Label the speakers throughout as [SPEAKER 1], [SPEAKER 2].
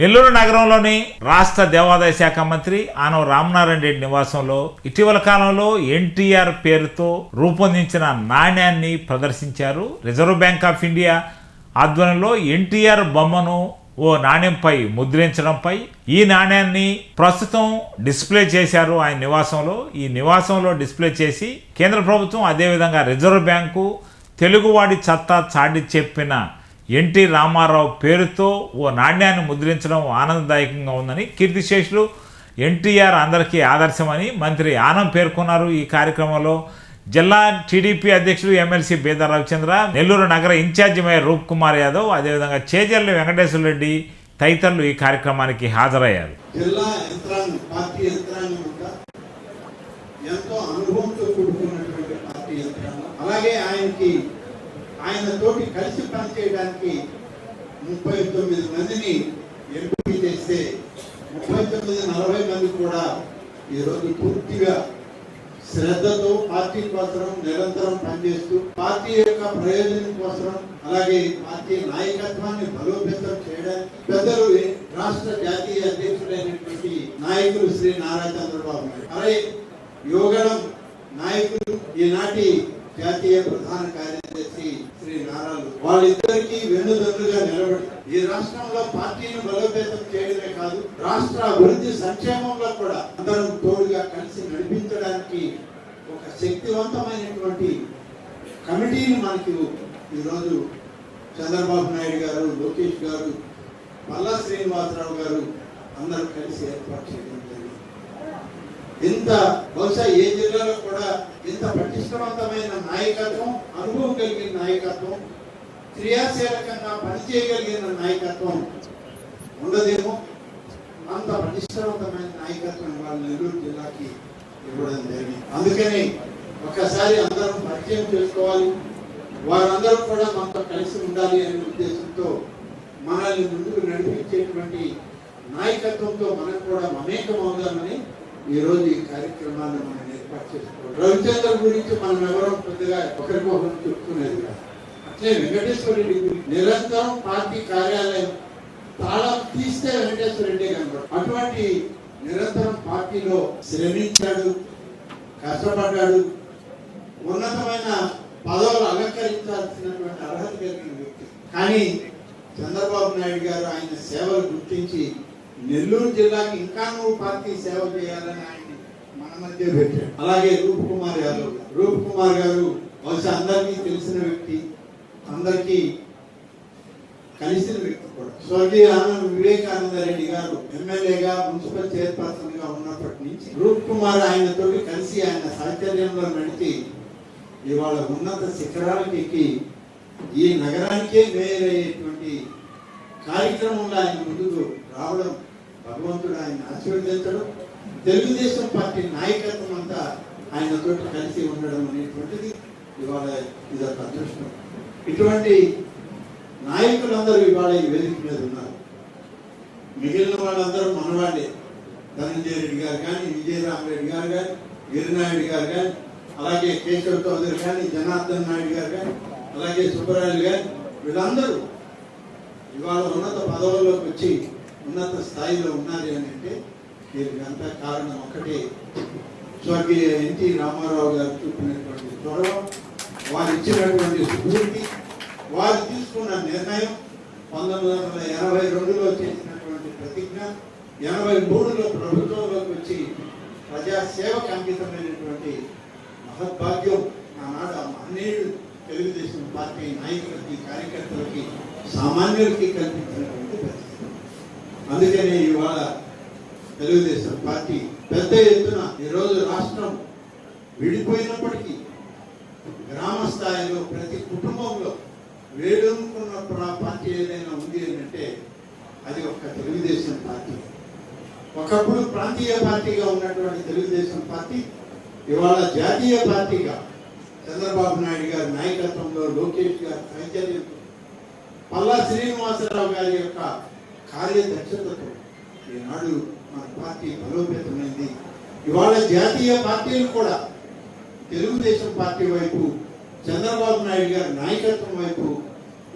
[SPEAKER 1] నెల్లూరు నగరంలోని రాష్ట్ర దేవాదాయ శాఖ మంత్రి ఆనవ రామనారాయణ రెడ్డి నివాసంలో ఇటీవల కాలంలో ఎన్టీఆర్ పేరుతో రూపొందించిన నాణ్యాన్ని ప్రదర్శించారు. రిజర్వ్ బ్యాంక్ ఆఫ్ ఇండియా ఆధ్వర్యంలో ఎన్టీఆర్ బొమ్మను ఓ నాణ్యంపై ముద్రించడంపై ఈ నాణ్యాన్ని ప్రస్తుతం డిస్ప్లే చేశారు ఆయన నివాసంలో. ఈ నివాసంలో డిస్ప్లే చేసి కేంద్ర ప్రభుత్వం అదేవిధంగా రిజర్వ్ బ్యాంకు తెలుగువాడి సత్తా చాటి చెప్పిన ఎన్టీ రామారావు పేరుతో ఓ నాణ్యాన్ని ముద్రించడం ఆనందదాయకంగా ఉందని, కీర్తిశేషులు ఎన్టీఆర్ అందరికీ ఆదర్శమని మంత్రి ఆనం పేర్కొన్నారు. ఈ కార్యక్రమంలో జిల్లా టీడీపీ అధ్యక్షుడు ఎమ్మెల్సీ బేద రవిచంద్ర, నెల్లూరు నగర ఇన్ఛార్జి మేయర్ రూప్ కుమార్ యాదవ్, అదేవిధంగా చేజర్ల వెంకటేశ్వర రెడ్డి తదితరులు ఈ కార్యక్రమానికి హాజరయ్యారు.
[SPEAKER 2] జిల్లా యంత్రాంగం, పార్టీ యంత్రాంగం ఎంతో అనుభవంతో కూడుకున్నటువంటి పార్టీ యంత్రాంగం, అలాగే ఆయనతోటి కలిసి పనిచేయడానికి 39 మందిని ఎంపిక చేస్తే 39-40 మంది కూడా ఈరోజు పూర్తిగా శ్రద్ధతో పార్టీ కోసం నిరంతరం పనిచేస్తూ పార్టీ యొక్క ప్రయోజనం కోసం, అలాగే పార్టీ నాయకత్వాన్ని బలోపేతం చేయడానికి పెద్దలు రాష్ట్ర జాతీయ అధ్యక్షుడైనటువంటి నాయకులు శ్రీ నారా చంద్రబాబు నాయుడు, అలాగే యువగణం నాయకులు ఈనాటి జాతీయ ప్రధాన కార్యదర్శి శ్రీ నారాలు, వాళ్ళిద్దరికీ వెన్నుదన్నుగా నిలబడి ఈ రాష్ట్రంలో పార్టీని బలోపేతం చేయడమే కాదు, రాష్ట్ర అభివృద్ధి సంక్షేమంలో కూడా అందరం తోడుగా కలిసి నడిపించడానికి ఒక శక్తివంతమైనటువంటి కమిటీని మనకి ఈరోజు చంద్రబాబు నాయుడు గారు, లోకేష్ గారు, పల్లా శ్రీనివాసరావు గారు అందరూ కలిసి ఏర్పాటు చేయడం జరిగింది. ఇంత బహుశా ఏ జిల్లాలో కూడా ఇంత పటిష్టవంతమైన నాయకత్వం, అనుభవం కలిగిన నాయకత్వం, క్రియాశీలకంగా పనిచేయగలిగిన నాయకత్వం ఉండదేమో. అంత పటిష్టవంతమైన నాయకత్వం వాళ్ళ నెల్లూరు జిల్లాకి ఇవ్వడం జరిగింది. అందుకని ఒకసారి అందరం పరిచయం చేసుకోవాలి, వారందరూ కూడా మనతో కలిసి ఉండాలి అనే ఉద్దేశంతో మనల్ని ముందుకు నడిపించేటువంటి నాయకత్వంతో మనం కూడా మమేకం అవుదామని ఈరోజు ఈ కార్యక్రమాన్ని మనం ఏర్పాటు చేసుకోవాలి. రవిచంద్ర గురించి మనం ఎవరో పెద్దగా ఒకరికొకరు చెప్పుకునేది కాదు. అట్లే వెంకటేశ్వర రెడ్డి గురించి నిరంతరం పార్టీ కార్యాలయం తాళం తీస్తే వెంకటేశ్వర రెడ్డి కనబడు. అటువంటి నిరంతరం పార్టీలో శ్రమించాడు, కష్టపడ్డాడు, ఉన్నతమైన పదవులు అలంకరించాల్సినటువంటి అర్హత కలిగిన వ్యక్తి. కానీ చంద్రబాబు నాయుడు గారు ఆయన సేవలు గుర్తించి నెల్లూరు జిల్లాకి ఇంకా నువ్వు పార్టీ సేవ చేయాలని ఆయన్ని మన మధ్య పెట్టాడు. అలాగే రూప్ కుమార్ యాదవ్, రూప్ కుమార్ గారు బహుశా అందరికీ తెలిసిన వ్యక్తి, అందరికీ కలిసిన వ్యక్తి కూడా. స్వర్గీయ వివేకానంద రెడ్డి గారు ఎమ్మెల్యేగా, మున్సిపల్ చైర్పర్సన్ గా ఉన్నప్పటి నుంచి రూప్ కుమార్ ఆయనతో కలిసి ఆయన సాహచర్యంలో నడిచి ఇవాళ ఉన్నత శిఖరాలకు ఎక్కి ఈ నగరానికే మేయర్ అయ్యేటువంటి కార్యక్రమంలో ఆయన ముందుకు రావడం, భగవంతుడు ఆయన ఆశీర్వదించడం, తెలుగుదేశం పార్టీ నాయకత్వం అంతా ఆయనతో కలిసి ఉండడం అనేటువంటిది ఇవాళ ఇదొక అదృష్టం. ఇటువంటి నాయకులందరూ ఇవాళ ఈ వేదిక మీద ఉన్నారు. మిగిలిన వాళ్ళందరూ మనవాళ్ళే. ధనంజయ రెడ్డి గారు కానీ, విజయరామరెడ్డి గారు కానీ, గిరినాయుడు గారు కానీ, అలాగే కేశవ్ చౌదరి కానీ, జనార్దన్ నాయుడు గారు కానీ, అలాగే సుబ్బరాయలు గారు, వీళ్ళందరూ ఇవాళ ఉన్నత పదవుల్లోకి వచ్చి ఉన్నత స్థాయిలో ఉన్నారు అని అంటే దీనికంతా కారణం ఒకటే, స్వర్గీయ ఎన్టీ రామారావు గారు చూపినటువంటి చొరవ, వారు ఇచ్చినటువంటి స్ఫూర్తి, వారు తీసుకున్న నిర్ణయం, 1982లో చేసినటువంటి ప్రతిజ్ఞ, 83లో ప్రభుత్వంలోకి వచ్చి ప్రజాసేవకు అంకితమైనటువంటి మహద్భాగ్యం ఆనాడు మహనీయుడు తెలుగుదేశం పార్టీ నాయకులకి, కార్యకర్తలకి, సామాన్యులకి కల్పించినటువంటి పరిస్థితి. అందుకనే ఇవాళ తెలుగుదేశం పార్టీ పెద్ద ఎత్తున ఈరోజు రాష్ట్రం విడిపోయినప్పటికీ గ్రామ స్థాయిలో ప్రతి కుటుంబంలో వేడుకున్న పార్టీ ఏదైనా ఉంది అంటే అది ఒక తెలుగుదేశం పార్టీ. ఒకప్పుడు ప్రాంతీయ పార్టీగా ఉన్నటువంటి తెలుగుదేశం పార్టీ ఇవాళ జాతీయ పార్టీగా చంద్రబాబు నాయుడు గారి నాయకత్వంలో, లోకేష్ గారి సహచర్యంతో, పల్లా శ్రీనివాసరావు గారి యొక్క కార్యదక్షతతో ఈనాడు మన పార్టీ బలోపేతమైంది. ఇవాళ జాతీయ పార్టీలు కూడా తెలుగుదేశం పార్టీ వైపు, చంద్రబాబు నాయుడు గారి నాయకత్వం వైపు,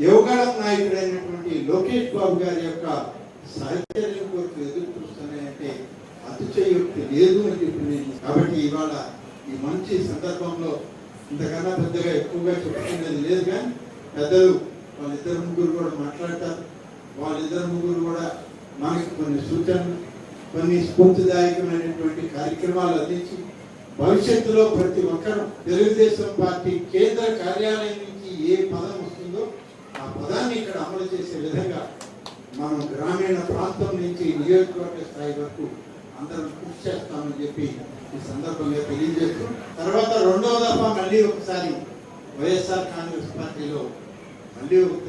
[SPEAKER 2] యువగళం నాయకుడైనటువంటి లోకేష్ బాబు గారి యొక్క సహచర్యం కొరకు ఎదురు చూస్తున్నాయంటే అతిశయోక్తి లేదు అని చెప్పి నేను కాబట్టి ఇవాళ ఈ మంచి సందర్భంలో ఇంతకన్నా పెద్దగా ఎక్కువగా చెప్పుకునేది లేదు, కానీ పెద్దలు వాళ్ళిద్దరు ముగ్గురు కూడా మాట్లాడతారు. వాళ్ళిద్దరు ముగ్గురు కూడా మనకి కొన్ని సూచనలు, కొన్ని స్ఫూర్తిదాయకమైనటువంటి కార్యక్రమాలు అందించి భవిష్యత్తులో ప్రతి ఒక్కరూ తెలుగుదేశం పార్టీ కేంద్ర కార్యాలయం నుంచి ఏ పదం వస్తుందో ఆ పదాన్ని ఇక్కడ అమలు చేసే విధంగా మనం గ్రామీణ ప్రాంతం నుంచి నియోజకవర్గ స్థాయి వరకు అందరం కృషి చేస్తామని చెప్పి ఈ సందర్భంగా తెలియజేస్తూ, తర్వాత రెండవ దఫా మళ్ళీ ఒకసారి వైఎస్ఆర్ కాంగ్రెస్ పార్టీలో మళ్ళీ ఒక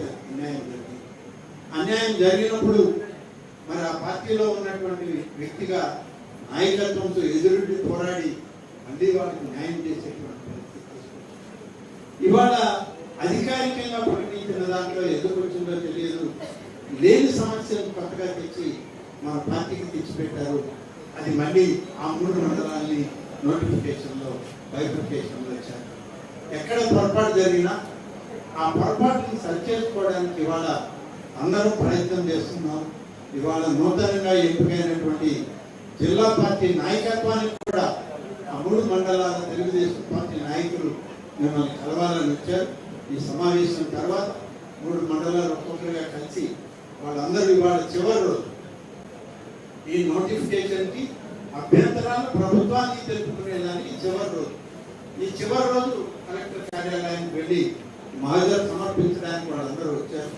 [SPEAKER 2] అన్యాయం జరిగినప్పుడు మరి ఆ పార్టీలో ఉన్నటువంటి వ్యక్తిగా నాయకత్వంతో ఎదురుండి పోరాడి మళ్ళీ వాళ్ళకి న్యాయం చేసేటువంటి పరిస్థితి తీసుకొచ్చింది. ఇవాళ అధికారికంగా ప్రకటించిన దాంట్లో ఎందుకు వచ్చిందో తెలియదు, లేని సమస్యను కొత్తగా తెచ్చి మన పార్టీకి తెచ్చిపెట్టారు. అది మళ్ళీ ఆ 3 మండలాన్ని నోటిఫికేషన్లో బైఫికేషన్లో ఇచ్చారు. ఎక్కడ పొరపాటు జరిగినా ఆ పొరపాటుని సరిచేసుకోవడానికి ఇవాళ అందరూ ప్రయత్నం చేస్తున్నాం. ఇవాళ నూతనంగా ఎంపికైనటువంటి జిల్లా పార్టీ నాయకత్వానికి కూడా ఆ 3 మండలాల తెలుగుదేశం పార్టీ నాయకులు మిమ్మల్ని కలవాలని వచ్చారు. ఈ సమావేశం తర్వాత 3 మండలాలు ఒక్కొక్కరిగా కలిసి వాళ్ళందరూ ఇవాళ చివరి రోజు ఈ నోటిఫికేషన్కి అభ్యంతరాలు ప్రభుత్వానికి తెలుపుకునేదానికి ఈ చివరి రోజు కలెక్టర్ కార్యాలయానికి వెళ్ళి మహజర్ సమర్పించడానికి వాళ్ళందరూ వచ్చారు.